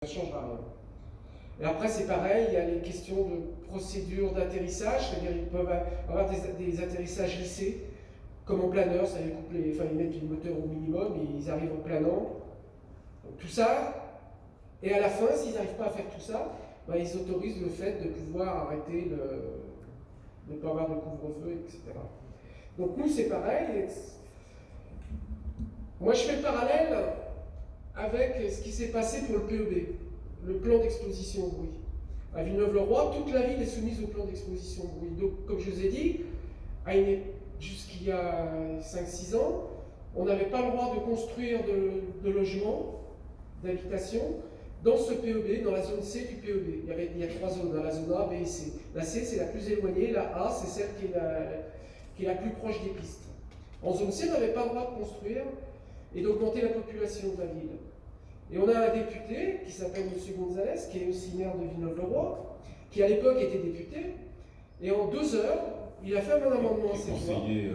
Ça ne changera rien. Et après, c'est pareil, il y a les questions de procédure d'atterrissage, c'est-à-dire qu'ils peuvent avoir des atterrissages lissés, comme en planeur, c'est-à-dire ils mettent le moteur au minimum et ils arrivent en planant. Donc, tout ça, et à la fin, s'ils n'arrivent pas à faire tout ça, ben, ils autorisent le fait de pouvoir arrêter, de ne pas avoir de couvre-feu, etc. Donc nous, c'est pareil. Moi, je fais le parallèle avec ce qui s'est passé pour le PEB, le plan d'exposition au bruit. À Villeneuve-le-Roi, toute la ville est soumise au plan d'exposition au bruit. Donc, comme je vous ai dit, jusqu'il y a 5-6 ans, on n'avait pas le droit de construire de logements, d'habitation, dans ce PEB, dans la zone C du PEB. Il y a 3 zones, la zone A, B et C. La C, c'est la plus éloignée, la A, c'est celle qui est la plus proche des pistes. En zone C, on n'avait pas le droit de construire et d'augmenter la population de la ville. Et on a un député qui s'appelle M. Gonzalez, qui est aussi maire de Villeneuve-le-Roi, qui à l'époque était député, et en 2 heures, il a fait un amendement à cette loi. Conseiller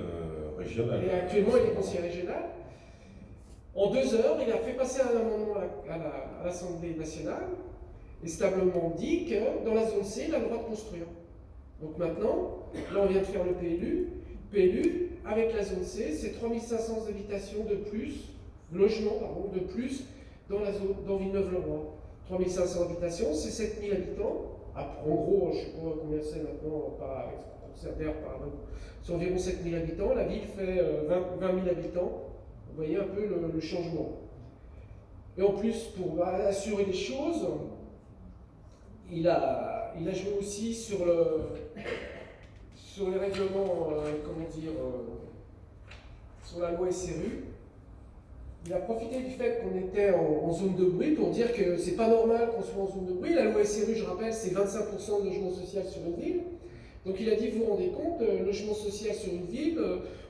régional. Et actuellement, il est conseiller régional. En 2 heures, il a fait passer un amendement à l'Assemblée nationale, et cet amendement dit que dans la zone C, il a le droit de construire. Donc maintenant, là on vient de faire le PLU, avec la zone C, c'est 3500 habitations de plus, logements de plus, dans Villeneuve-le-Roi. 3500 habitations, c'est 7000 habitants. Après, en gros, je ne sais pas combien c'est maintenant, c'est environ 7000 habitants. La ville fait 20 000 habitants. Vous voyez un peu le changement. Et en plus, pour assurer les choses, il a joué aussi sur les règlements, sur la loi SRU. Il a profité du fait qu'on était en zone de bruit pour dire que c'est pas normal qu'on soit en zone de bruit. La loi SRU, je rappelle, c'est 25% de logement social sur une ville. Donc il a dit, vous vous rendez compte, logement social sur une ville,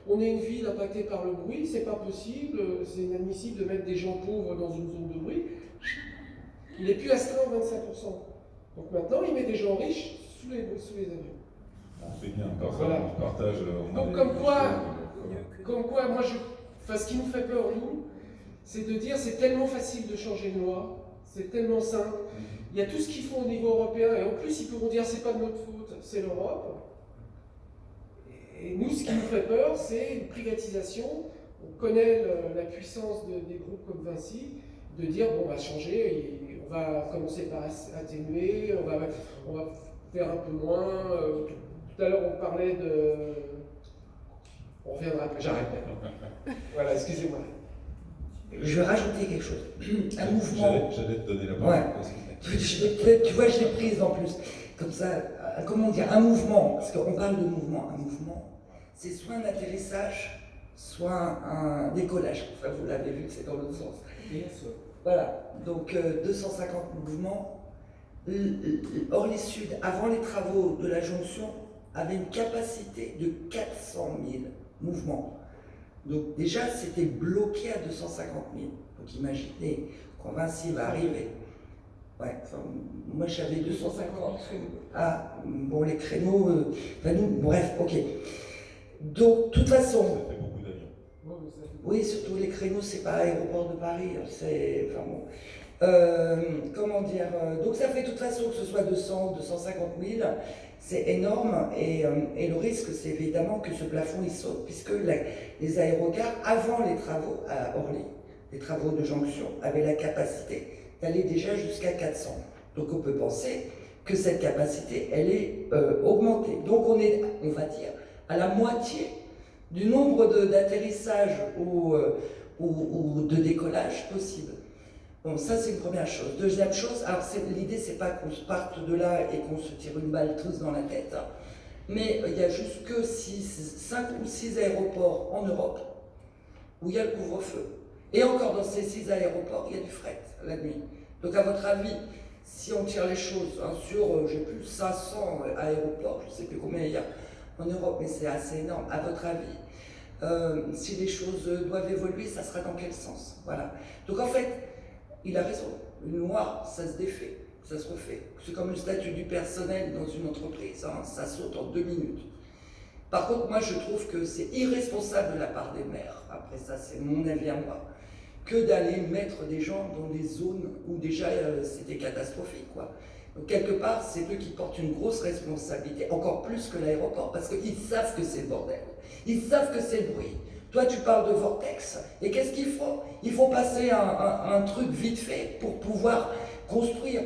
on est une ville impactée par le bruit, c'est pas possible, c'est inadmissible de mettre des gens pauvres dans une zone de bruit. Il est plus astreint en 25%. Donc maintenant, il met des gens riches sous les avions. C'est bien, voilà. On partage. Donc comme quoi, ce qui nous fait peur, nous, c'est de dire c'est tellement facile de changer une loi, c'est tellement simple. Il y a tout ce qu'ils font au niveau européen, et en plus ils pourront dire c'est pas de notre faute, c'est l'Europe. Et nous, ce qui nous fait peur, c'est une privatisation. On connaît la puissance des groupes comme Vinci, de dire bon, on va changer, on va commencer par atténuer, on va faire un peu moins. Tout à l'heure, on parlait de. On reviendra après, j'arrête. Voilà, excusez-moi. Je vais rajouter quelque chose. Un mouvement. J'allais te donner la parole. Ouais. Tu vois, je l'ai prise en plus. Comme ça, comment dire, un mouvement, parce qu'on parle de mouvement. Un mouvement, c'est soit un atterrissage, soit un décollage. Enfin, vous l'avez vu, c'est dans l'autre sens. Voilà, donc 250 mouvements. Orly Sud, avant les travaux de la jonction, avait une capacité de 400 000 mouvements. Donc déjà, c'était bloqué à 250 000. Donc imaginez, quand Vinci va arriver. Ouais, enfin, moi j'avais 250. Ah, bon, les créneaux, bref, ok. Donc, de toute façon. Ça fait beaucoup d'avions. Oui, surtout les créneaux, c'est pas aéroport de Paris, c'est. Enfin bon. Comment dire, donc ça fait de toute façon que ce soit 200, 250 000, c'est énorme, et le risque c'est évidemment que ce plafond il saute, puisque les aérogares, avant les travaux à Orly, les travaux de jonction, avaient la capacité d'aller déjà jusqu'à 400. Donc on peut penser que cette capacité, elle est augmentée. Donc on est, on va dire, à la moitié du nombre d'atterrissages ou de décollages possibles. Bon, ça c'est une première chose. Deuxième chose, alors l'idée c'est pas qu'on se parte de là et qu'on se tire une balle tous dans la tête, hein, mais il y a juste que 5 ou 6 aéroports en Europe où il y a le couvre-feu. Et encore dans ces 6 aéroports, il y a du fret la nuit. Donc à votre avis, si on tire les choses sur, j'ai plus 500 aéroports, je ne sais plus combien il y a en Europe, mais c'est assez énorme, à votre avis, si les choses doivent évoluer, ça sera dans quel sens? Voilà. Donc en fait, il a raison. Une loi, ça se défait, ça se refait. C'est comme le statut du personnel dans une entreprise, hein, ça saute en 2 minutes. Par contre, moi, je trouve que c'est irresponsable de la part des maires, après ça, c'est mon avis à moi, que d'aller mettre des gens dans des zones où déjà c'était catastrophique, quoi. Donc quelque part, c'est eux qui portent une grosse responsabilité, encore plus que l'aéroport, parce qu'ils savent que c'est le bordel. Ils savent que c'est le bruit. Toi, tu parles de vortex, et qu'est-ce qu'il faut? Il faut passer un truc vite fait pour pouvoir construire.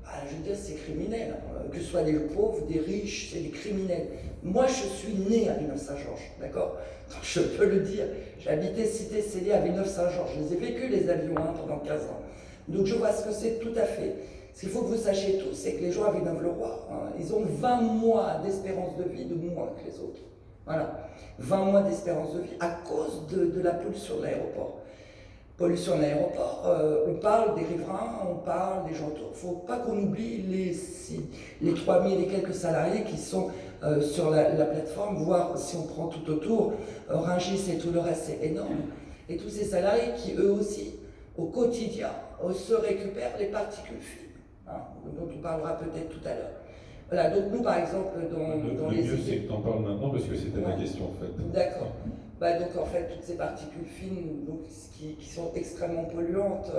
Ah, je veux dire, c'est criminel, hein. Que ce soit des pauvres, des riches, c'est des criminels. Moi, je suis né à Villeneuve-Saint-Georges, d'accord? Donc, je peux le dire. J'ai habité Cité Célé à Villeneuve-Saint-Georges. Je les ai vécus, les avions, hein, pendant 15 ans. Donc, je vois ce que c'est tout à fait. Ce qu'il faut que vous sachiez tous, c'est que les gens à Villeneuve-le-Roi, hein, ils ont 20 mois d'espérance de vie de moins que les autres. Voilà. 20 mois d'espérance de vie à cause de la pollution de l'aéroport. Pollution de l'aéroport, on parle des riverains, on parle des gens autour. Il ne faut pas qu'on oublie les 3000 et quelques salariés qui sont sur la plateforme, voire si on prend tout autour, Rungis et tout le reste, c'est énorme. Et tous ces salariés qui, eux aussi, au quotidien, se récupèrent les particules fines, hein, dont on parlera peut-être tout à l'heure. Voilà, donc nous, par exemple, dans les mieux, c'est que tu en parles maintenant, parce que c'était ma question, en fait. D'accord. Bah, donc en fait, toutes ces particules fines donc, qui sont extrêmement polluantes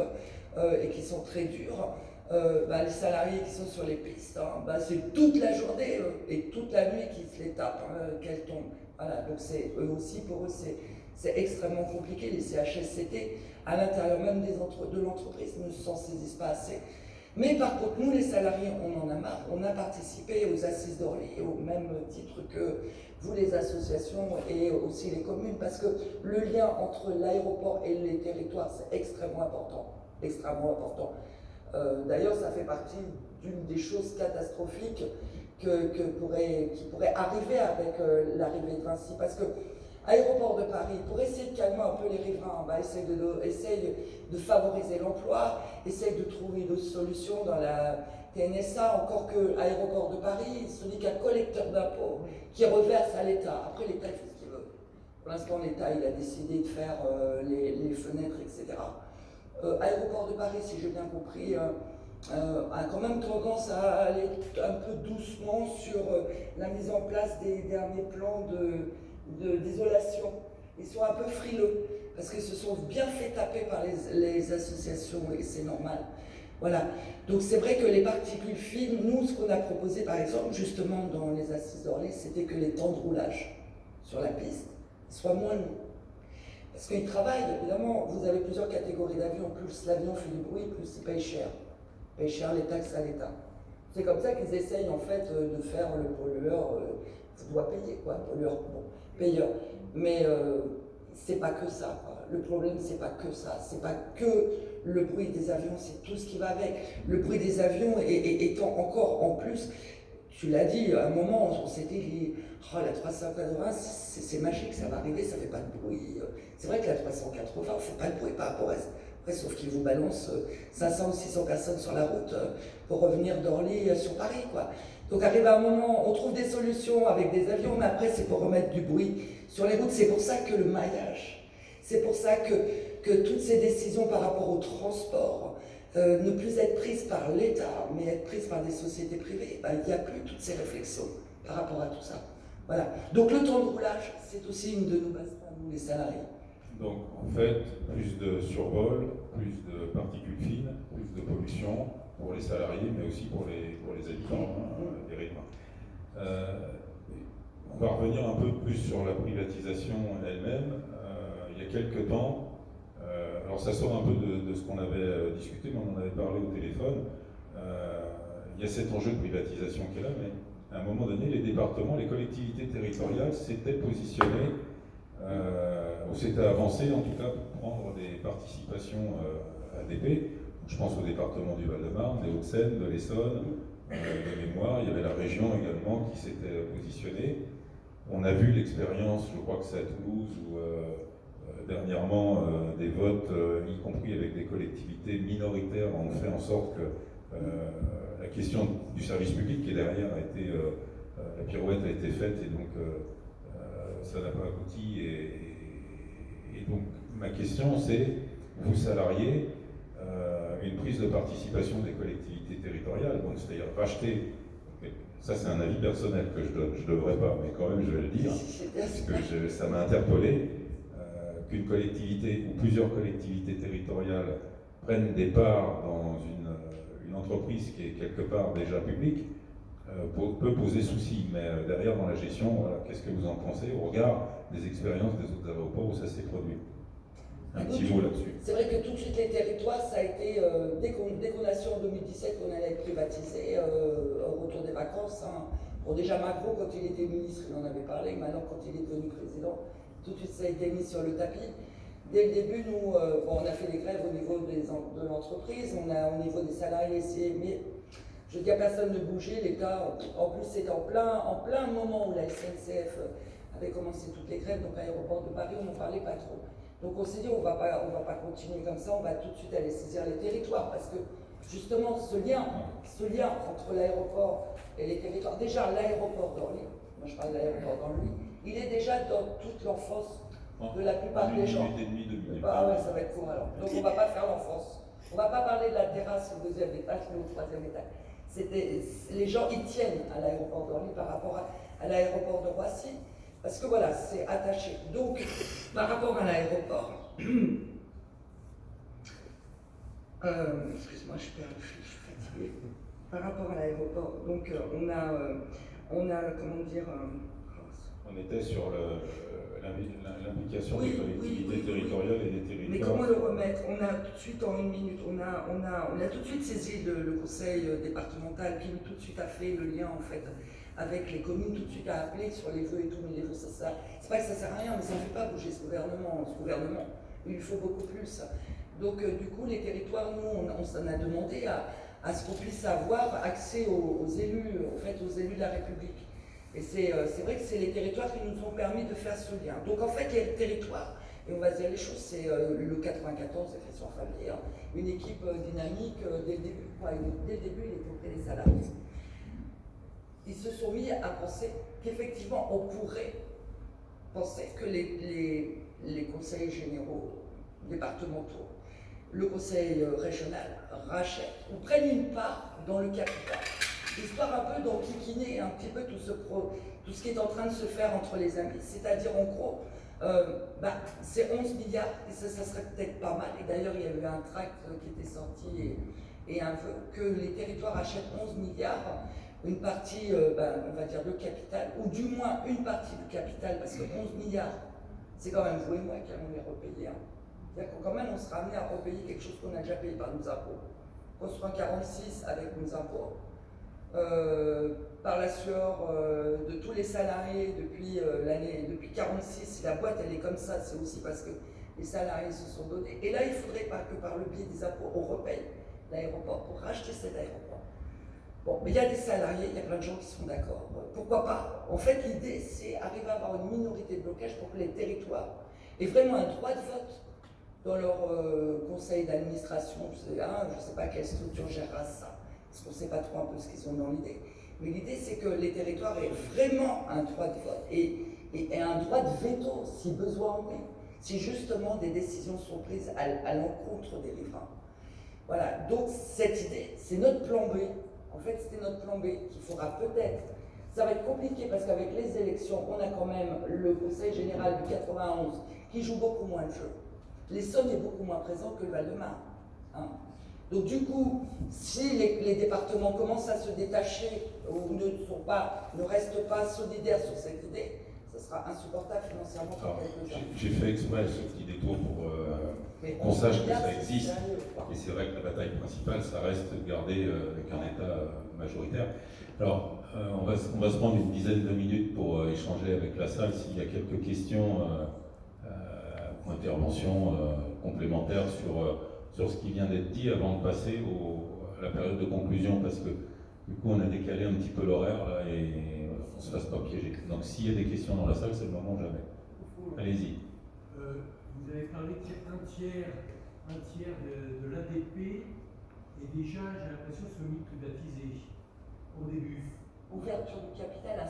et qui sont très dures, bah, les salariés qui sont sur les pistes, hein, bah, c'est toute la journée et toute la nuit qu'ils se les tapent, hein, qu'elles tombent. Voilà, donc c'est eux aussi, pour eux, c'est extrêmement compliqué. Les CHSCT, à l'intérieur même de l'entreprise, ne s'en saisissent pas assez. Mais par contre, nous, les salariés, on en a marre. On a participé aux assises d'Orly, au même titre que vous, les associations et aussi les communes, parce que le lien entre l'aéroport et les territoires, c'est extrêmement important. Extrêmement important. D'ailleurs, ça fait partie d'une des choses catastrophiques qui pourrait arriver avec l'arrivée de Vinci, parce que Aéroport de Paris, pour essayer de calmer un peu les riverains, bah, essaye de favoriser l'emploi, essaye de trouver d'autres solutions dans la TNSA, encore que Aéroport de Paris, ce n'est qu'un collecteur d'impôts qui reverse à l'État. Après, l'État fait ce qu'il veut. Pour l'instant, l'État il a décidé de faire les fenêtres, etc. Aéroport de Paris, si j'ai bien compris, a quand même tendance à aller un peu doucement sur la mise en place des derniers plans d'isolation. Ils sont un peu frileux parce qu'ils se sont bien fait taper par les associations et c'est normal. Voilà. Donc c'est vrai que les particules fines, nous, ce qu'on a proposé par exemple, justement dans les assises d'Orly, c'était que les temps de roulage sur la piste soient moins longs. Parce qu'ils travaillent, évidemment, vous avez plusieurs catégories d'avions, plus l'avion fait du bruit, plus il paye cher. Il paye cher les taxes à l'État. C'est comme ça qu'ils essayent en fait de faire le pollueur, doit payer quoi, pollueur, bon, payeur. Mais c'est pas que ça, quoi. Le problème c'est pas que ça, c'est pas que le bruit des avions, c'est tout ce qui va avec. Le bruit des avions étant encore en plus, tu l'as dit, à un moment on s'était dit, oh la 380 c'est magique, ça va arriver, ça fait pas de bruit. C'est vrai que la 380 on fait pas de bruit par rapport à ça. Sauf qu'ils vous balancent 500 ou 600 personnes sur la route pour revenir d'Orly sur Paris, quoi. Donc arrive à un moment, on trouve des solutions avec des avions, mais après c'est pour remettre du bruit sur les routes. C'est pour ça que le maillage, c'est pour ça que toutes ces décisions par rapport au transport ne plus être prises par l'État, mais être prises par des sociétés privées, il n'y a plus toutes ces réflexions par rapport à tout ça. Voilà. Donc le temps de roulage, c'est aussi une de nos bases, nous les salariés. Donc en fait, plus de survol, plus de particules fines, plus de pollution pour les salariés, mais aussi pour les habitants, les riverains. On va revenir un peu plus sur la privatisation elle-même. Il y a quelques temps, alors ça sort un peu de ce qu'on avait discuté, mais on en avait parlé au téléphone. Il y a cet enjeu de privatisation qui est là, mais à un moment donné, les départements, les collectivités territoriales s'étaient positionnées on s'était avancé en tout cas pour prendre des participations ADP. Je pense au département du Val-de-Marne, des Hauts-de-Seine, de l'Essonne, de mémoire. Il y avait la région également qui s'était positionnée. On a vu l'expérience, je crois que c'est à Toulouse, où dernièrement des votes, y compris avec des collectivités minoritaires, ont fait en sorte que la question du service public qui est derrière a été, la pirouette a été faite et donc ça n'a pas abouti. Et donc, ma question, c'est, vous salariés, une prise de participation des collectivités territoriales, donc c'est-à-dire racheter, ça c'est un avis personnel que je ne devrais pas, mais quand même je vais le dire, parce que ça m'a interpellé, qu'une collectivité ou plusieurs collectivités territoriales prennent des parts dans une entreprise qui est quelque part déjà publique peut poser souci. Mais derrière, dans la gestion, voilà, qu'est-ce que vous en pensez au regard des expériences des autres aéroports où ça s'est produit? Un petit mot là-dessus. C'est vrai que tout de suite les territoires, ça a été, dès qu'on a su en 2017 qu'on allait être privatisé, au retour des vacances, hein. Bon, déjà Macron, quand il était ministre, il en avait parlé, maintenant quand il est devenu président, tout de suite ça a été mis sur le tapis. Dès le début, nous, on a fait des grèves au niveau de l'entreprise, on a au niveau des salariés, mais je dis à personne de bouger, l'État, en plus c'était en plein moment où la SNCF avait commencé toutes les grèves, donc à l'aéroport de Paris, on n'en parlait pas trop. Donc on s'est dit, on va pas continuer comme ça, on va tout de suite aller saisir les territoires, parce que justement ce lien entre l'aéroport et les territoires, déjà l'aéroport d'Orly, moi je parle de l'aéroport d'Orly, il est déjà dans toute l'enfance de la plupart des gens. Ah ouais, ça va être court alors. Donc on va pas faire l'enfance. On va pas parler de la terrasse au deuxième étage, mais au troisième étage. Les gens y tiennent à l'aéroport d'Orly par rapport à l'aéroport de Roissy. Parce que voilà, c'est attaché. Donc, par rapport à l'aéroport, excuse-moi, je suis fatiguée. Par rapport à l'aéroport, donc on a, comment dire... On était sur l'implication des collectivités territoriales et des territoires. Mais comment le remettre? On a tout de suite, en une minute, on a tout de suite saisi le conseil départemental qui tout de suite a fait le lien en fait avec les communes, tout de suite a appelé sur les vœux et tout, mais les vœux, c'est pas que ça sert à rien, mais ça ne fait pas bouger ce gouvernement. Il lui faut beaucoup plus. Donc du coup, les territoires, nous, on s'en a demandé à ce qu'on puisse avoir accès aux élus, en fait, aux élus de la République. Et c'est vrai que c'est les territoires qui nous ont permis de faire ce lien. Donc en fait, il y a le territoire, et on va dire les choses, c'est le 94, c'est Christian Favier, une équipe dynamique dès le début. Dès le début, il était auprès des salariés. Ils se sont mis à penser qu'effectivement, on pourrait penser que les conseils généraux départementaux, le conseil régional rachètent ou prennent une part dans le capital, histoire un peu d'enquiquiner un petit peu tout ce qui est en train de se faire entre les amis. C'est-à-dire, en gros, c'est 11 milliards, et ça serait peut-être pas mal. Et d'ailleurs, il y a eu un tract qui était sorti et un vœu que les territoires achètent 11 milliards, une partie, on va dire, de capital, ou du moins une partie du capital, parce que 11 milliards, c'est quand même vous et moi qui allons les repayer. Hein. C'est-à-dire que quand même, on sera amené à repayer quelque chose qu'on a déjà payé par nos impôts. Construit en 46 avec nos impôts, par la sueur de tous les salariés depuis 46, si la boîte elle est comme ça, c'est aussi parce que les salariés se sont donnés. Et là, il ne faudrait pas que par le biais des impôts, on repaye l'aéroport pour racheter cet aéroport. Bon, mais il y a des salariés, il y a plein de gens qui sont d'accord. Pourquoi pas? En fait, l'idée, c'est arriver à avoir une minorité de blocage pour que les territoires aient vraiment un droit de vote dans leur conseil d'administration. Je ne sais pas quelle structure gérera ça, parce qu'on ne sait pas trop un peu ce qu'ils ont dans l'idée. Mais l'idée, c'est que les territoires aient vraiment un droit de vote et un droit de veto, si besoin en est, si justement des décisions sont prises à l'encontre des riverains. Voilà, donc cette idée, c'est notre plan B. En fait, c'était notre plan B qu'il faudra peut-être. Ça va être compliqué parce qu'avec les élections, on a quand même le Conseil général du 91 qui joue beaucoup moins de jeu. L'Essonne est beaucoup moins présent que le Val-de-Marne. Hein. Donc du coup, si les départements commencent à se détacher ou ne restent pas solidaires sur cette idée, ça sera insupportable financièrement pour quelques-uns. J'ai fait exprès ce petit détour pour qu'on sache que ça existe. Et c'est vrai que la bataille principale, ça reste de garder avec un État majoritaire. Alors, on va se prendre une dizaine de minutes pour échanger avec la salle s'il y a quelques questions ou interventions complémentaires sur ce qui vient d'être dit avant de passer à la période de conclusion, parce que du coup on a décalé un petit peu l'horaire là et on se fasse pas piéger. Donc s'il y a des questions dans la salle, c'est le moment ou jamais. Allez-y. Vous avez parlé qu'un tiers de l'ADP est déjà, j'ai l'impression, semi-privatisé au début. Ouverture du capital,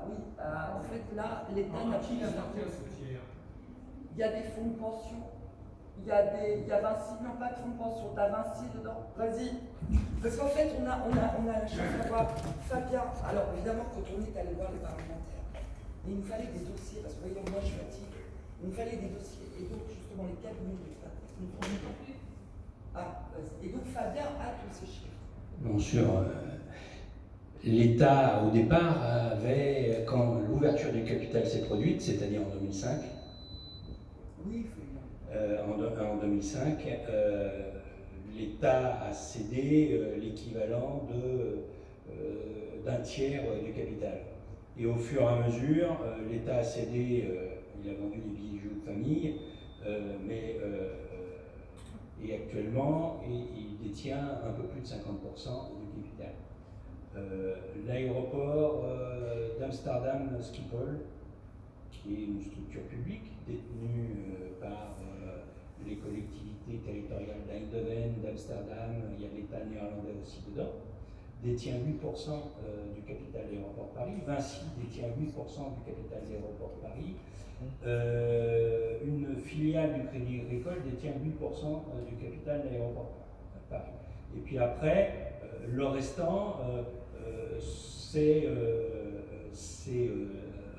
oui. En fait, là, l'État n'a plus appartient ce tiers. Il y a des fonds de pension. Il y a Vinci, non pas de fonds de pension, t'as Vinci dedans. Vas-y. Parce qu'en fait, on a la chance d'avoir Fabien. Alors évidemment, quand on est allé voir les parlementaires, il nous fallait des dossiers, parce que voyons, moi je fatigue. Il nous fallait des dossiers. Et donc, justement, les 4 000 et donc, Fabien a tous ces chiffres. Bon, sur l'État, au départ, avait, quand l'ouverture du capital s'est produite, c'est-à-dire en 2005, Oui, en 2005, l'État a cédé l'équivalent d'un tiers du capital. Et au fur et à mesure, l'État a cédé, il a vendu des bijoux de famille, et actuellement, il détient un peu plus de 50% du capital. L'aéroport d'Amsterdam Schiphol, qui est une structure publique détenue par les collectivités territoriales d'Eindhoven, d'Amsterdam, il y a l'État néerlandais aussi dedans, détient 8% du capital d'Aéroport Paris. Vinci détient 8% du capital d'Aéroport Paris. Une filiale du Crédit Agricole détient 8% du capital d'Aéroport Paris. Et puis après, le restant, c'est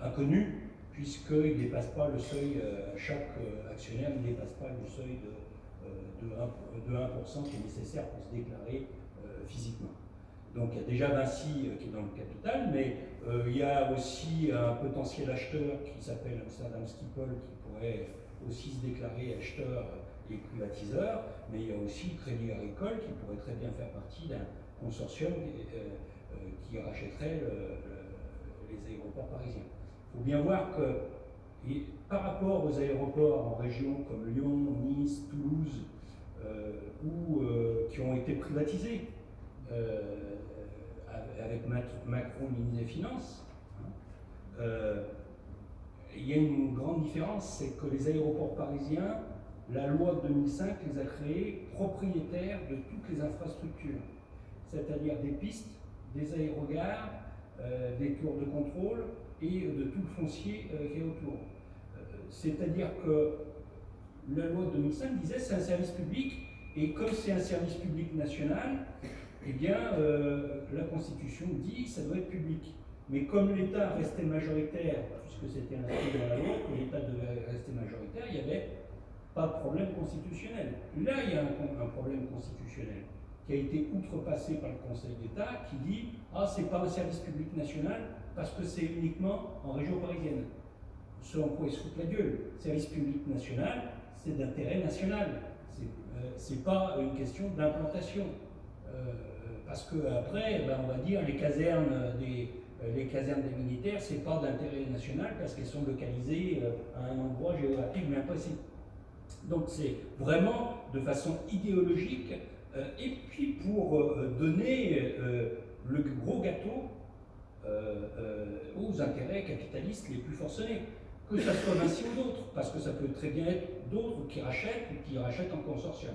inconnu, puisqu'il ne dépasse pas le seuil, chaque actionnaire ne dépasse pas le seuil de 1% qui est nécessaire pour se déclarer physiquement. Donc il y a déjà Vinci qui est dans le capital, mais il y a aussi un potentiel acheteur qui s'appelle Amsterdam Schiphol qui pourrait aussi se déclarer acheteur et privatiseur, mais il y a aussi Crédit Agricole qui pourrait très bien faire partie d'un consortium qui rachèterait les aéroports parisiens. Il faut bien voir que par rapport aux aéroports en région comme Lyon, Nice, Toulouse, qui ont été privatisés, avec Macron, ministre des Finances, il y a une grande différence, c'est que les aéroports parisiens, la loi de 2005 les a créés propriétaires de toutes les infrastructures, c'est-à-dire des pistes, des aérogares, des tours de contrôle et de tout le foncier qui est autour. C'est-à-dire que la loi de 2005 disait c'est un service public, et comme c'est un service public national, eh bien, la Constitution dit que ça doit être public. Mais comme l'État restait majoritaire, puisque c'était inscrit dans la loi que l'État devait rester majoritaire, il n'y avait pas de problème constitutionnel. Là, il y a un problème constitutionnel qui a été outrepassé par le Conseil d'État qui dit « Ah, c'est pas un service public national parce que c'est uniquement en région parisienne ». Ce en quoi ils se foutent la gueule. Service public national, c'est d'intérêt national. C'est pas une question d'implantation. Parce qu'après, on va dire les casernes des militaires, c'est pas d'intérêt national parce qu'elles sont localisées à un endroit géographique bien précis. Donc c'est vraiment de façon idéologique et puis pour donner le gros gâteau aux intérêts capitalistes les plus forcenés. Que ça soit Vinci ou d'autres, parce que ça peut très bien être d'autres qui rachètent ou qui rachètent en consortium.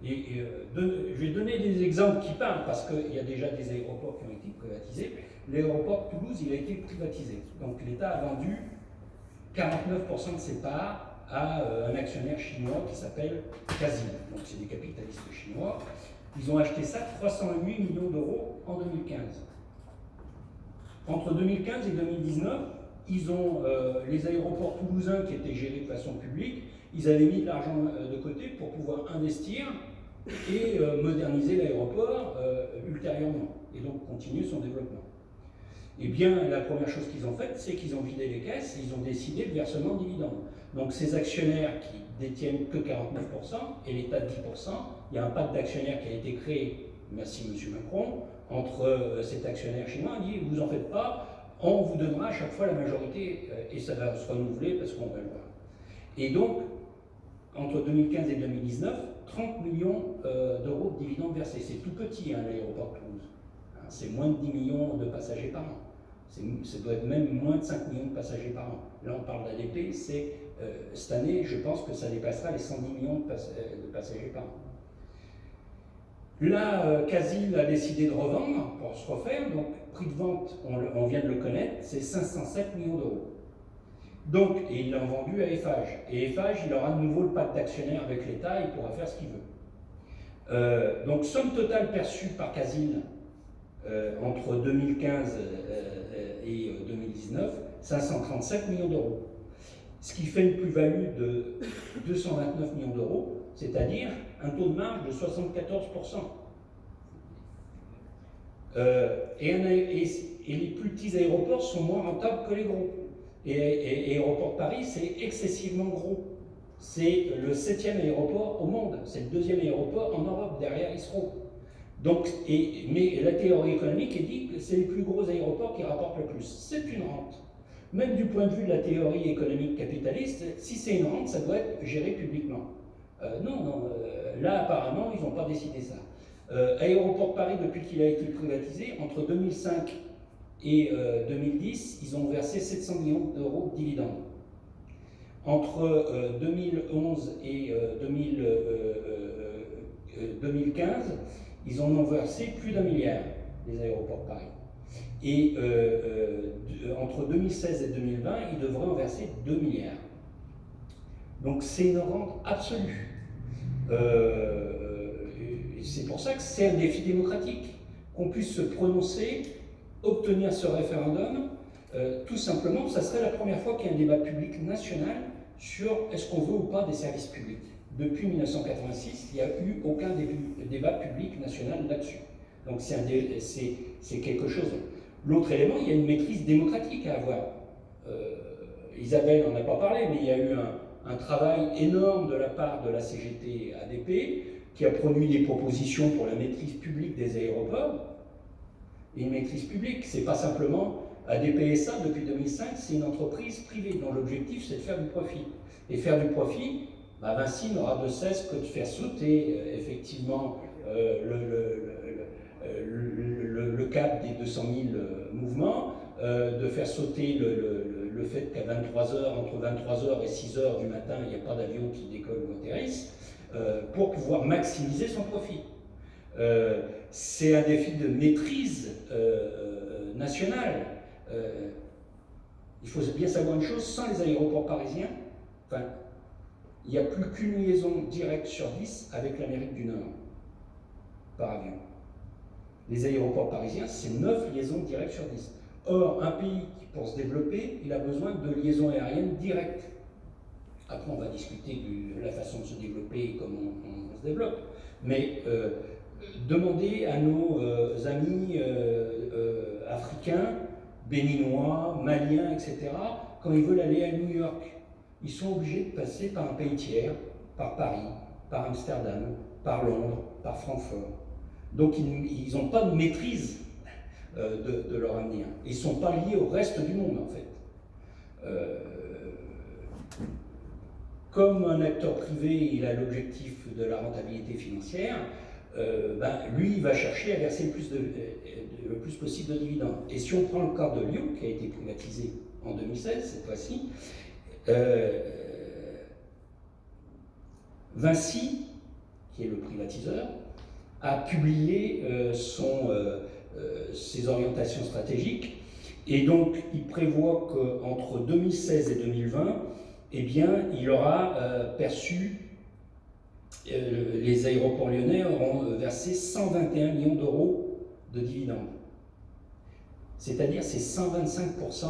Je vais donner des exemples qui parlent, parce qu'il y a déjà des aéroports qui ont été privatisés. L'aéroport de Toulouse, il a été privatisé. Donc l'État a vendu 49% de ses parts à un actionnaire chinois qui s'appelle Casil. Donc c'est des capitalistes chinois. Ils ont acheté ça 308 millions d'euros en 2015. Entre 2015 et 2019, ils ont les aéroports toulousains qui étaient gérés de façon publique, ils avaient mis de l'argent de côté pour pouvoir investir et moderniser l'aéroport ultérieurement, et donc continuer son développement. Eh bien, la première chose qu'ils ont faite, c'est qu'ils ont vidé les caisses et ils ont décidé le versement de dividendes. Donc ces actionnaires qui détiennent que 49% et l'État de 10%, il y a un pacte d'actionnaires qui a été créé, merci M. Macron, entre cet actionnaire chinois, il dit « vous en faites pas, on vous donnera à chaque fois la majorité et ça va se renouveler parce qu'on va le voir. » Et donc, entre 2015 et 2019, 30 millions d'euros de dividendes versés. C'est tout petit, hein, l'aéroport Toulouse. Hein, c'est moins de 10 millions de passagers par an. Ça doit être même moins de 5 millions de passagers par an. Là, on parle d'ADP, cette année, je pense que ça dépassera les 110 millions de passagers par an. Là, Casil a décidé de revendre pour se refaire, donc prix de vente, on vient de le connaître, c'est 507 millions d'euros. Donc, et il l'a vendu à Eiffage. Et Eiffage, il aura de nouveau le pacte d'actionnaires avec l'État, il pourra faire ce qu'il veut. Donc, somme totale perçue par Casil entre 2015 et 2019, 537 millions d'euros. ce qui fait une plus-value de 229 millions d'euros, c'est-à-dire un taux de marge de 74%. Et les plus petits aéroports sont moins rentables que les gros. Et Aéroport de Paris, c'est excessivement gros. C'est le 7e aéroport au monde, c'est le 2e aéroport en Europe, derrière Heathrow. Donc, mais la théorie économique est dit que c'est les plus gros aéroports qui rapportent le plus. C'est une rente. Même du point de vue de la théorie économique capitaliste, si c'est une rente, ça doit être géré publiquement. Là apparemment, ils n'ont pas décidé ça. Aéroport de Paris, depuis qu'il a été privatisé, entre 2005 et 2010, ils ont versé 700 millions d'euros de dividendes. Entre 2011 et 2015, ils en ont versé plus d'1 milliard, les aéroports de Paris. Et entre 2016 et 2020, ils devraient en verser 2 milliards. Donc c'est une rente absolue. C'est pour ça que c'est un défi démocratique, qu'on puisse se prononcer, obtenir ce référendum. Tout simplement, ça serait la première fois qu'il y a un débat public national sur est-ce qu'on veut ou pas des services publics. Depuis 1986, il n'y a eu aucun débat public national là-dessus. Donc c'est quelque chose. L'autre élément, il y a une maîtrise démocratique à avoir. Isabelle n'en a pas parlé, mais il y a eu un travail énorme de la part de la CGT ADP qui a produit des propositions pour la maîtrise publique des aéroports. Et une maîtrise publique, c'est pas simplement ADP SA depuis 2005, c'est une entreprise privée dont l'objectif c'est de faire du profit. Et faire du profit, Vinci n'aura de cesse que de faire sauter effectivement le cap des 200 000 mouvements, de faire sauter le fait qu'à 23h, entre 23h et 6h du matin, il n'y a pas d'avion qui décolle ou atterrisse, pour pouvoir maximiser son profit. C'est un défi de maîtrise nationale. Il faut bien savoir une chose, sans les aéroports parisiens, il n'y a plus qu'une liaison directe sur 10 avec l'Amérique du Nord, par avion. Les aéroports parisiens, c'est 9 liaisons directes sur 10. Or, un pays qui, pour se développer, il a besoin de liaisons aériennes directes. Après, on va discuter de la façon de se développer et comment on se développe. Mais demandez à nos amis africains, béninois, maliens, etc., quand ils veulent aller à New York, ils sont obligés de passer par un pays tiers, par Paris, par Amsterdam, par Londres, par Francfort. Donc ils n'ont pas de maîtrise de leur avenir. Ils ne sont pas liés au reste du monde, en fait. Comme un acteur privé, il a l'objectif de la rentabilité financière, lui, il va chercher à verser le plus possible de dividendes. Et si on prend le cas de Lyon, qui a été privatisé en 2016, cette fois-ci, Vinci, qui est le privatiseur, a publié ses orientations stratégiques, et donc il prévoit qu'entre 2016 et 2020, eh bien, il aura les aéroports lyonnais auront versé 121 millions d'euros de dividendes. C'est-à-dire c'est 125%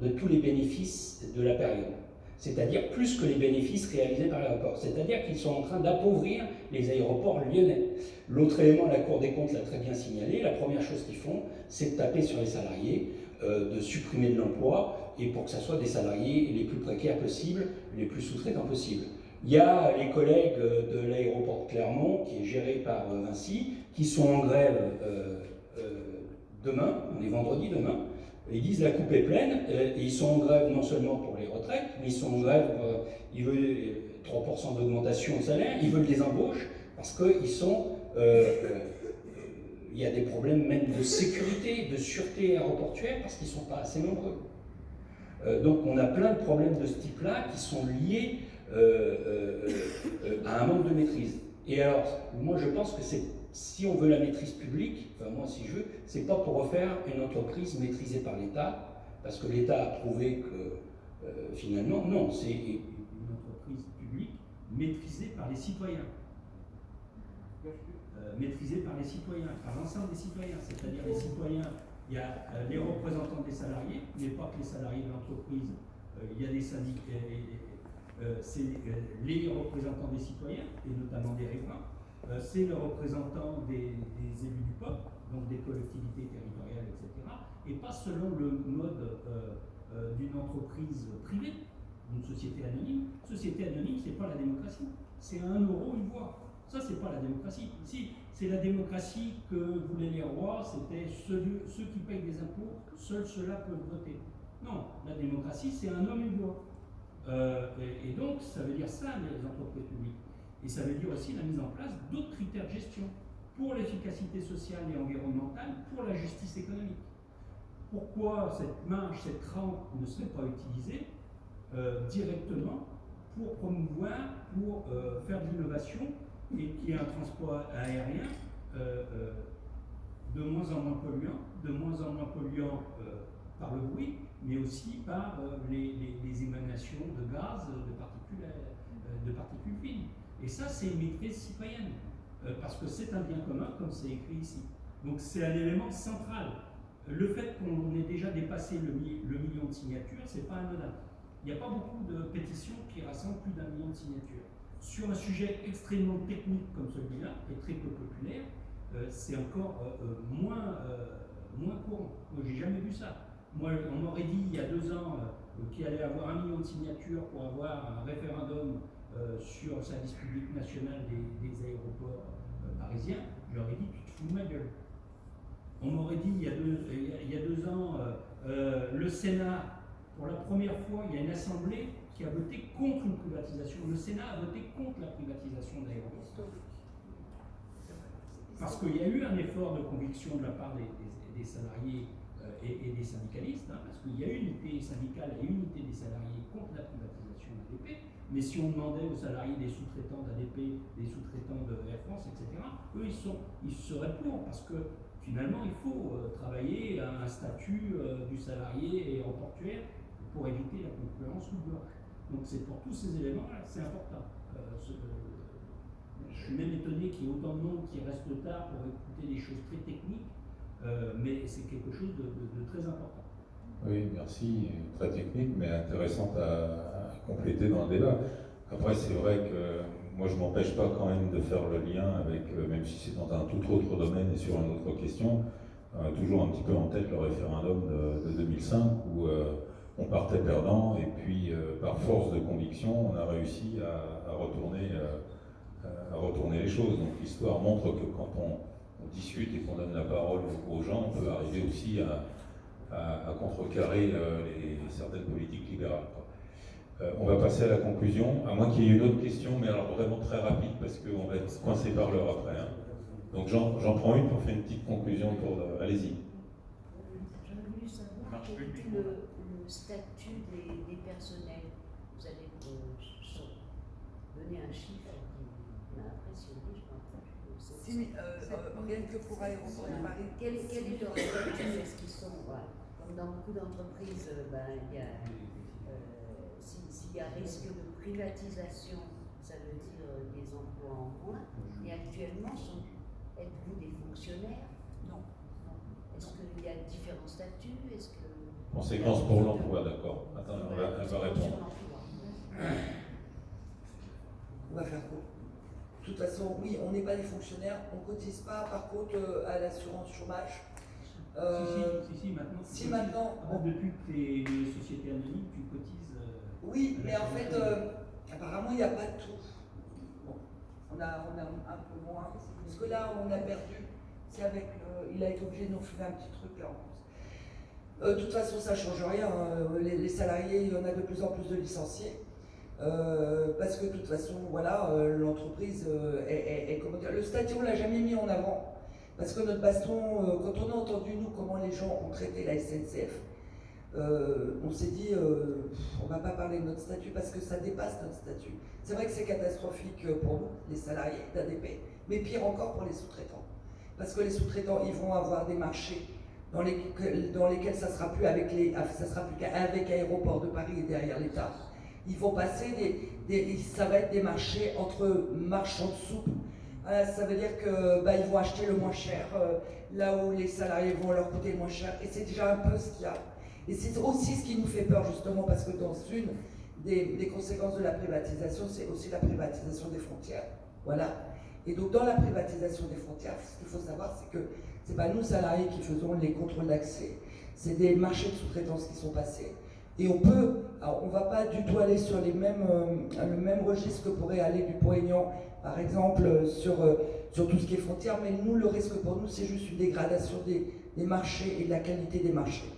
de tous les bénéfices de la période. C'est-à-dire plus que les bénéfices réalisés par l'aéroport. C'est-à-dire qu'ils sont en train d'appauvrir les aéroports lyonnais. L'autre élément, la Cour des comptes l'a très bien signalé, la première chose qu'ils font, c'est de taper sur les salariés, de supprimer de l'emploi, et pour que ce soit des salariés les plus précaires possibles, les plus sous-traitants possibles. Il y a les collègues de l'aéroport de Clermont, qui est géré par Vinci, qui sont en grève demain, on est vendredi demain. Ils disent la coupe est pleine, et ils sont en grève non seulement pour les retraites, mais ils sont en grève, ils veulent 3% d'augmentation au salaire, ils veulent des embauches, parce qu'ils sont... il y a des problèmes même de sécurité, de sûreté aéroportuaire, parce qu'ils ne sont pas assez nombreux. Donc on a plein de problèmes de ce type-là qui sont liés à un manque de maîtrise. Et alors, moi je pense que si on veut la maîtrise publique, enfin moi si je veux, c'est pas pour refaire une entreprise maîtrisée par l'État, parce que l'État a prouvé que finalement, non, c'est une entreprise publique maîtrisée par les citoyens. Maîtrisée par les citoyens, par l'ensemble des citoyens, c'est-à-dire les citoyens, il y a les représentants des salariés, mais pas que les salariés de l'entreprise il y a des syndicats, c'est les représentants des citoyens, et notamment des riverains, c'est le représentant des élus du peuple, donc des collectivités territoriales, etc., et pas selon le mode d'une entreprise privée, d'une société anonyme. Société anonyme, c'est pas la démocratie, c'est 1 euro une voix. Ça, c'est pas la démocratie. Si, c'est la démocratie que voulaient les rois, c'était ceux qui payent des impôts, seuls ceux-là peuvent voter. Non, la démocratie, c'est 1 homme, une voix. Et donc, ça veut dire ça, les entreprises publiques. Et ça veut dire aussi la mise en place d'autres critères de gestion pour l'efficacité sociale et environnementale, pour la justice économique. Pourquoi cette marge, cette rampe ne serait pas utilisée directement pour promouvoir, pour faire de l'innovation et qu'il y ait un transport aérien de moins en moins polluant par le bruit, mais aussi par les émanations de gaz, de particules fines. Et ça, c'est une maîtrise citoyenne, parce que c'est un bien commun, comme c'est écrit ici. Donc c'est un élément central. Le fait qu'on ait déjà dépassé le million de signatures, c'est pas anodin. Il n'y a pas beaucoup de pétitions qui rassemblent plus d'1 million de signatures. Sur un sujet extrêmement technique comme celui-là, et très peu populaire, c'est encore moins courant. Moi, j'ai jamais vu ça. Moi, on m'aurait dit il y a 2 ans qu'il allait avoir 1 million de signatures pour avoir un référendum sur le service public national des aéroports parisiens. J'aurais dit, tu te fous de ma gueule. On m'aurait dit il y a 2 ans, le Sénat, pour la première fois, il y a une assemblée qui a voté contre une privatisation. Le Sénat a voté contre la privatisation d'aéroports. Parce qu'il y a eu un effort de conviction de la part des salariés et des syndicalistes, hein, parce qu'il y a eu une unité syndicale et une unité des salariés contre la privatisation d'ADP. Mais si on demandait aux salariés des sous-traitants d'ADP, des sous-traitants de Air France, etc., eux, ils seraient pour, parce que finalement, il faut travailler à un statut du salarié aéroportuaire pour éviter la concurrence ou bloc. Donc c'est pour tous ces éléments-là, c'est important. Je suis même étonné qu'il y ait autant de monde qui reste tard pour écouter des choses très techniques, mais c'est quelque chose de très important. Oui, merci. Très technique, mais intéressante à compléter dans le débat. Après, c'est vrai que moi, je ne m'empêche pas quand même de faire le lien avec, même si c'est dans un tout autre domaine et sur une autre question, toujours un petit peu en tête le référendum de 2005 où on partait perdant et puis par force de conviction, on a réussi à retourner les choses. Donc l'histoire montre que quand on discute et qu'on donne la parole aux gens, on peut arriver aussi à contrecarrer certaines politiques libérales. On va passer à la conclusion, à moins qu'il y ait une autre question, mais alors vraiment très rapide parce qu'on va être coincé par l'heure après. Hein. Donc j'en prends une pour faire une petite conclusion. Allez-y. J'aurais voulu savoir quel était le statut des personnels. Vous allez donner un chiffre qui m'a impressionné, je m'en Rien que pour Aéroport de Paris. Quel est leur statut? Est-ce qu'ils sont, comme dans beaucoup d'entreprises, il y a s'il y a risque de privatisation, ça veut dire des emplois en moins. Et actuellement, êtes-vous des fonctionnaires? Non. Est-ce qu'il y a différents statuts? Conséquences pour l'emploi, d'accord. Attends, elle va répondre. On va faire court. De toute façon, oui, on n'est pas des fonctionnaires, on ne cotise pas, par contre, à l'assurance chômage. Si, maintenant. Si, maintenant. Depuis que tu es une société anonyme, tu cotises. Oui, mais en fait, apparemment, il n'y a pas de tout. Bon, on a un peu moins. Parce que là, on a perdu. C'est avec il a été obligé de nous filer un petit truc là en plus. De toute façon, ça ne change rien. Les salariés, il y en a de plus en plus de licenciés. Parce que de toute façon, voilà, l'entreprise est comment dire, le statut, on ne l'a jamais mis en avant. Parce que notre baston, quand on a entendu, nous, comment les gens ont traité la SNCF, on s'est dit, on ne va pas parler de notre statut parce que ça dépasse notre statut. C'est vrai que c'est catastrophique pour nous, les salariés d'ADP, mais pire encore pour les sous-traitants. Parce que les sous-traitants, ils vont avoir des marchés dans lesquels ça ne sera plus qu'avec Aéroport de Paris et derrière l'État. Ils vont passer ça va être des marchés entre marchands de soupe. Ça veut dire qu'ils vont acheter le moins cher, là où les salariés vont leur coûter le moins cher. Et c'est déjà un peu ce qu'il y a. Et c'est aussi ce qui nous fait peur, justement, parce que dans une des conséquences de la privatisation, c'est aussi la privatisation des frontières. Voilà. Et donc, dans la privatisation des frontières, ce qu'il faut savoir, c'est que ce n'est pas nous, salariés, qui faisons les contrôles d'accès. C'est des marchés de sous-traitance qui sont passés. Et on peut, alors on ne va pas du tout aller sur le même registre que pourrait aller Dupont-Aignan, par exemple, sur tout ce qui est frontières, mais nous, le risque pour nous, c'est juste une dégradation des marchés et de la qualité des marchés.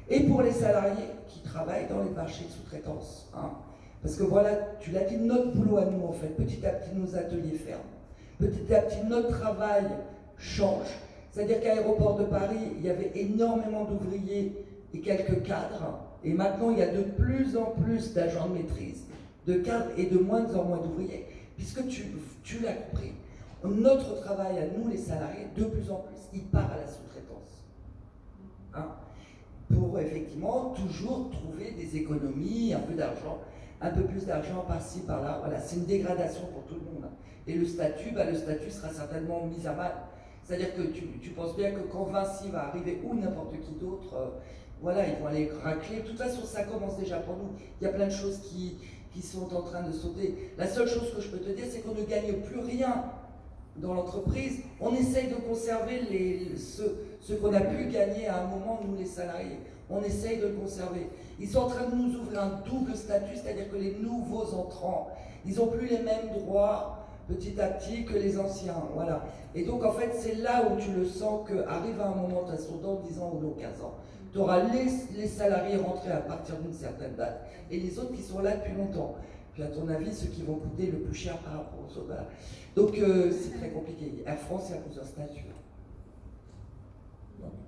Et pour les salariés qui travaillent dans les marchés de sous-traitance, hein, parce que voilà, tu l'as dit, notre boulot à nous, en fait, petit à petit, nos ateliers ferment. Petit à petit, notre travail change. C'est-à-dire qu'à l'Aéroport de Paris, il y avait énormément d'ouvriers et quelques cadres. Et maintenant, il y a de plus en plus d'agents de maîtrise, de cadres et de moins en moins d'ouvriers. Puisque tu l'as compris, notre travail à nous, les salariés, de plus en plus, il part à la sous-traitance. Hein, pour effectivement toujours trouver des économies, un peu d'argent, un peu plus d'argent par-ci, par-là. Voilà, c'est une dégradation pour tout le monde. Et le statut sera certainement mis à mal. C'est-à-dire que tu penses bien que quand Vinci va arriver, ou n'importe qui d'autre, voilà, ils vont aller racler. De toute façon, ça commence déjà pour nous. Il y a plein de choses qui sont en train de sauter. La seule chose que je peux te dire, c'est qu'on ne gagne plus rien dans l'entreprise. On essaye de conserver ce qu'on a pu gagner à un moment, nous les salariés. On essaye de le conserver. Ils sont en train de nous ouvrir un double statut, c'est-à-dire que les nouveaux entrants, ils n'ont plus les mêmes droits petit à petit que les anciens. Voilà. Et donc, en fait, c'est là où tu le sens qu'arrive à un moment, de toute façon, dans 10 ans ou dans 15 ans, tu auras les salariés rentrés à partir d'une certaine date et les autres qui sont là depuis longtemps. Puis, à ton avis, ceux qui vont coûter le plus cher par rapport aux autres. Voilà. Donc, c'est très compliqué. Air France, il y a plusieurs statuts.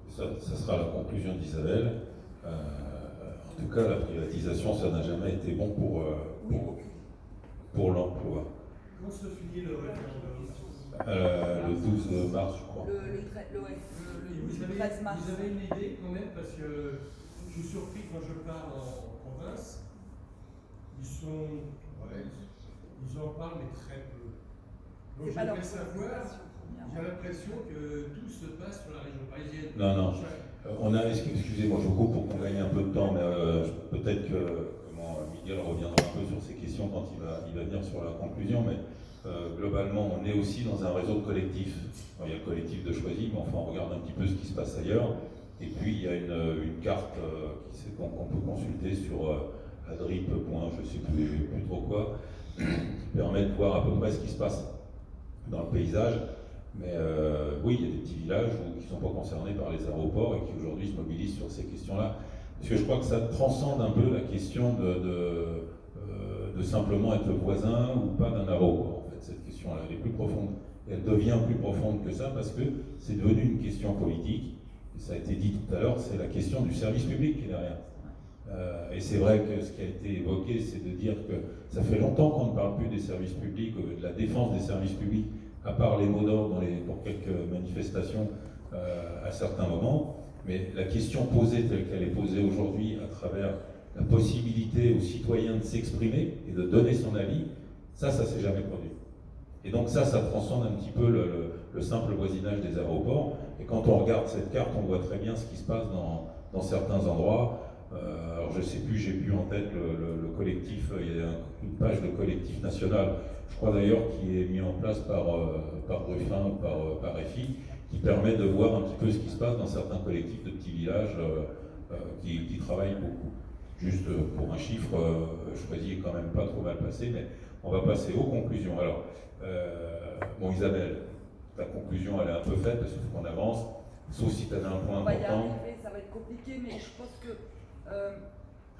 Ça sera la conclusion d'Isabelle. En tout cas, la privatisation, ça n'a jamais été bon pour l'emploi. Quand se finit le référendum? Le 12 mars, je crois. Vous avez une idée quand même, parce que je suis surpris quand je pars en province, ils en parlent mais très peu. Donc j'aimerais savoir, j'ai l'impression que tout se passe sur la région parisienne. Non. Excusez-moi, je vous coupe pour qu'on gagne un peu de temps, mais peut-être que Miguel reviendra un peu sur ces questions quand il va venir sur la conclusion, mais globalement, on est aussi dans un réseau de collectifs. Alors, il y a le collectif de Choisy, mais enfin, on regarde un petit peu ce qui se passe ailleurs. Et puis, il y a une carte qu'on peut consulter sur adrip. Je ne sais plus trop quoi, qui permet de voir à peu près ce qui se passe dans le paysage. Mais oui, il y a des petits villages qui ne sont pas concernés par les aéroports et qui aujourd'hui se mobilisent sur ces questions-là. Parce que je crois que ça transcende un peu la question de simplement être le voisin ou pas d'un aéroport. En fait, cette question-là, elle est plus profonde. Et elle devient plus profonde que ça parce que c'est devenu une question politique. Et ça a été dit tout à l'heure, c'est la question du service public qui est derrière. Et c'est vrai que ce qui a été évoqué, c'est de dire que ça fait longtemps qu'on ne parle plus des services publics, de la défense des services publics, à part les mots d'ordre pour quelques manifestations à certains moments. Mais la question posée telle qu'elle est posée aujourd'hui à travers la possibilité aux citoyens de s'exprimer et de donner son avis, ça s'est jamais produit. Et donc ça transcende un petit peu le simple voisinage des aéroports. Et quand on regarde cette carte, on voit très bien ce qui se passe dans certains endroits. Alors je sais plus, j'ai plus en tête le collectif, il y a une page de collectif national, je crois d'ailleurs qui est mis en place par Ruffin ou par FI, qui permet de voir un petit peu ce qui se passe dans certains collectifs de petits villages qui travaillent beaucoup. Juste pour un chiffre, Choisy est quand même pas trop mal passé, mais on va passer aux conclusions. Alors, Isabelle, ta conclusion elle est un peu faite parce qu'il faut qu'on avance, sauf si tu avais un point important. On va y important. arriver, ça va être compliqué, mais je pense que...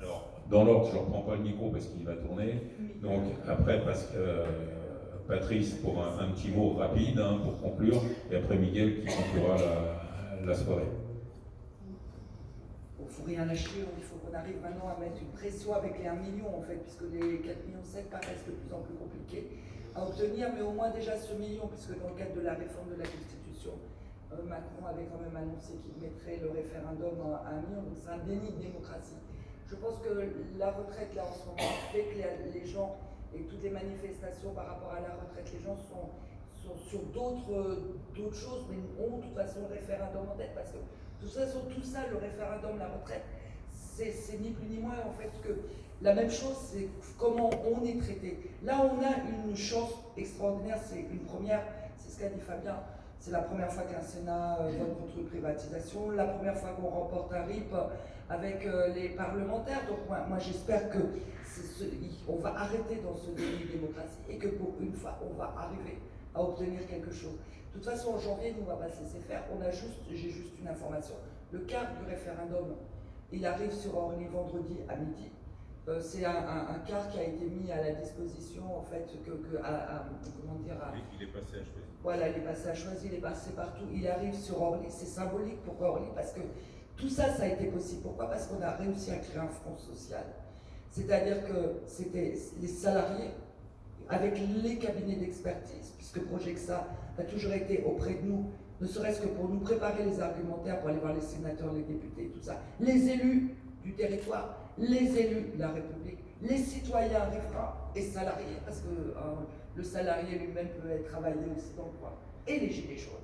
Alors, dans l'ordre, je ne reprends pas le micro parce qu'il va tourner. Donc, après, parce que Patrice pour un petit mot rapide pour conclure, et après Miguel qui conclura la soirée. Il ne faut rien lâcher, il faut qu'on arrive maintenant à mettre une pression avec les 1 million en fait, puisque les 4,7 millions paraissent de plus en plus compliqués à obtenir, mais au moins déjà ce million, puisque dans le cadre de la réforme de la Constitution, Macron avait quand même annoncé qu'il mettrait le référendum à 1 million, donc c'est un déni de démocratie. Je pense que la retraite là en ce moment fait que les gens et toutes les manifestations par rapport à la retraite, les gens sont sur d'autres choses, mais ont de toute façon le référendum en tête, parce que de toute façon tout ça, le référendum, la retraite, c'est ni plus ni moins en fait que la même chose, c'est comment on est traité. Là, on a une chance extraordinaire, c'est une première, c'est ce qu'a dit Fabien, c'est la première fois qu'un Sénat vote contre une privatisation, la première fois qu'on remporte un RIP avec les parlementaires. Donc moi j'espère que on va arrêter dans ce déni de démocratie et que pour une fois, on va arriver à obtenir quelque chose. De toute façon, en janvier, nous, on ne va pas se laisser faire. J'ai juste une information. Le quart du référendum, il arrive sur Orly vendredi à midi. C'est un quart qui a été mis à la disposition, en fait, comment dire, Il est passé à choisir. Voilà, il est passé à Choisy, il est passé partout. Il arrive sur Orly. C'est symbolique pour Orly parce que tout ça, ça a été possible. Pourquoi? Parce qu'on a réussi à créer un front social. C'est-à-dire que c'était les salariés avec les cabinets d'expertise, puisque Projexa a toujours été auprès de nous, ne serait-ce que pour nous préparer les argumentaires, pour aller voir les sénateurs, les députés, tout ça, les élus du territoire, les élus de la République, les citoyens riverains et salariés, parce que le salarié lui-même peut être travaillé aussi dans le coin, et les gilets jaunes.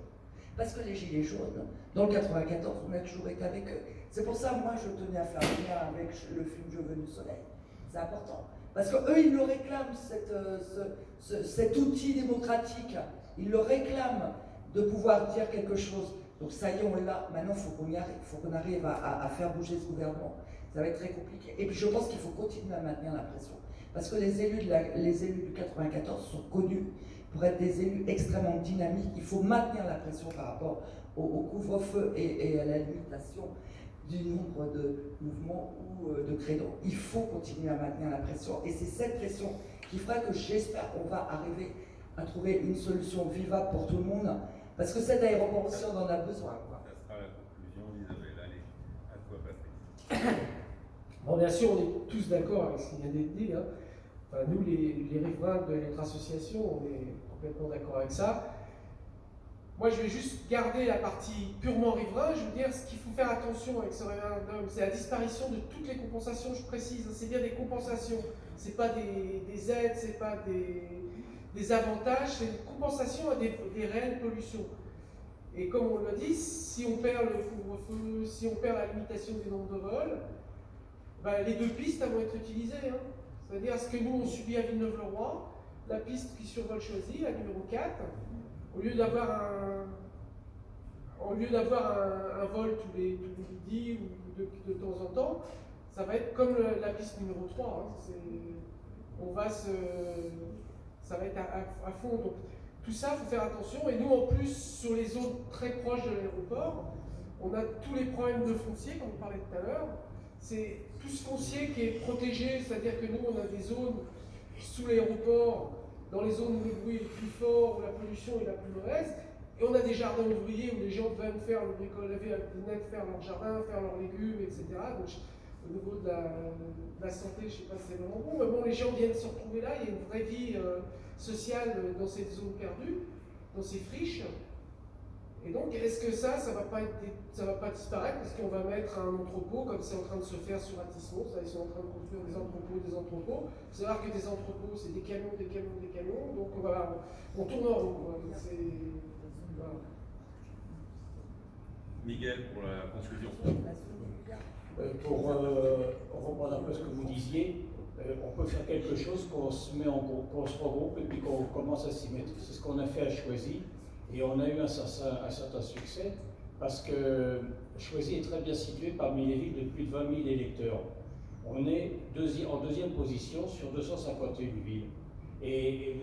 Parce que les gilets jaunes, dans le 94, on a toujours été avec eux. C'est pour ça, moi, je tenais à faire un lien avec le film Je veux du soleil. C'est important. Parce qu'eux, ils le réclament, cet outil démocratique. Ils le réclament de pouvoir dire quelque chose. Donc ça y est, on l'a. Maintenant, il faut qu'on y arrive. Il faut qu'on arrive à faire bouger ce gouvernement. Ça va être très compliqué. Et puis, je pense qu'il faut continuer à maintenir la pression. Parce que les élus du 94 sont connus pour être des élus extrêmement dynamiques. Il faut maintenir la pression par rapport au couvre-feu et à la limitation du nombre de mouvements ou de créneaux. Il faut continuer à maintenir la pression. Et c'est cette pression qui fera que j'espère qu'on va arriver à trouver une solution vivable pour tout le monde. Parce que cet aéroport aussi, on en a besoin. Ça sera la conclusion, Isabelle. Allez, à toi, Patrick. Bon, bien sûr, on est tous d'accord avec ce qui vient d'être dit. Hein. Enfin, nous, les riverains de notre association, on est complètement d'accord avec ça. Moi, je vais juste garder la partie purement riverain. Je veux dire, ce qu'il faut faire attention avec ce référendum, c'est la disparition de toutes les compensations, je précise. C'est bien des compensations. C'est pas des aides, c'est pas des avantages, c'est une compensation à des réelles pollutions. Et comme on l'a dit, si on perd le couvre-feu, si on perd la limitation du nombre de vols, ben, les deux pistes vont être utilisées. Hein. C'est-à-dire ce que nous, on subit à Villeneuve-le-Roi, la piste qui survole Choisy, la numéro 4, au lieu d'avoir un vol tous les midis ou de temps en temps, ça va être comme la piste numéro 3. Hein. Ça va être à fond. Donc tout ça, il faut faire attention. Et nous, en plus, sur les zones très proches de l'aéroport, on a tous les problèmes de foncier, comme on parlait tout à l'heure. C'est tout ce foncier qui est protégé, c'est-à-dire que nous, on a des zones sous l'aéroport, dans les zones où le bruit est le plus fort, où la pollution est la plus mauvaise, et on a des jardins ouvriers où les gens veulent faire le bricolage, faire leur jardin, faire leurs légumes, etc. Donc, au niveau de la santé, je ne sais pas si c'est vraiment bon, mais bon, les gens viennent se retrouver là, il y a une vraie vie sociale dans cette zone perdue, dans ces friches. Et donc, est-ce que ça va pas disparaître parce qu'on va mettre un entrepôt, comme c'est en train de se faire sur Atismos, ils sont en train de construire des entrepôts. Il faut savoir que des entrepôts, c'est des camions, donc on tourne en rond. Voilà. Miguel, pour la conclusion. Pour reprendre un peu ce que vous disiez, on peut faire quelque chose qu'on se met en groupe, qu'on se regroupe et puis qu'on commence à s'y mettre. C'est ce qu'on a fait à Choisy. Et on a eu un certain succès parce que Choisy est très bien situé parmi les villes de plus de 20 000 électeurs. On est en deuxième position sur 251 villes. Et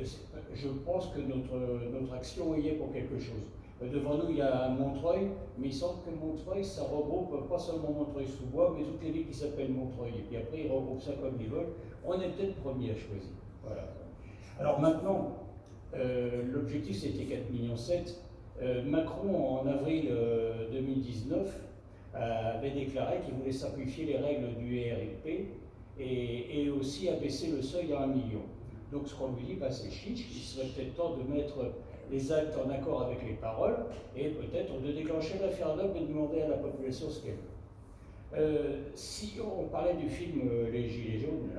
je pense que notre action y est pour quelque chose. Devant nous, il y a Montreuil, mais il semble que Montreuil, ça regroupe pas seulement Montreuil-sous-Bois, mais toutes les villes qui s'appellent Montreuil. Et puis après, ils regroupent ça comme ils veulent. On est peut-être premier à Choisy. Voilà. Alors maintenant, l'objectif c'était 4,7 millions. Macron, en avril 2019, avait déclaré qu'il voulait simplifier les règles du RRP et aussi abaisser le seuil à 1 million. Donc ce qu'on lui dit, c'est chiche, il serait peut-être temps de mettre les actes en accord avec les paroles et peut-être de déclencher le référendum et de demander à la population ce qu'elle veut. Si on parlait du film Les Gilets jaunes,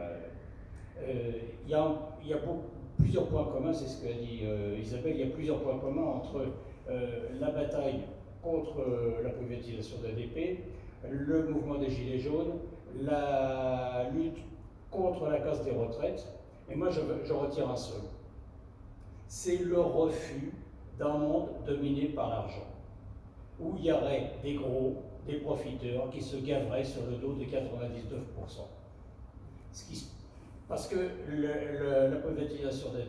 il y a plusieurs points communs, c'est ce qu'a dit Isabelle, il y a plusieurs points communs entre la bataille contre la privatisation d'ADP, le mouvement des Gilets jaunes, la lutte contre la casse des retraites. Et moi, je retire un seul. C'est le refus d'un monde dominé par l'argent, où il y aurait des gros, des profiteurs qui se gaveraient sur le dos de 99%. Parce que la privatisation des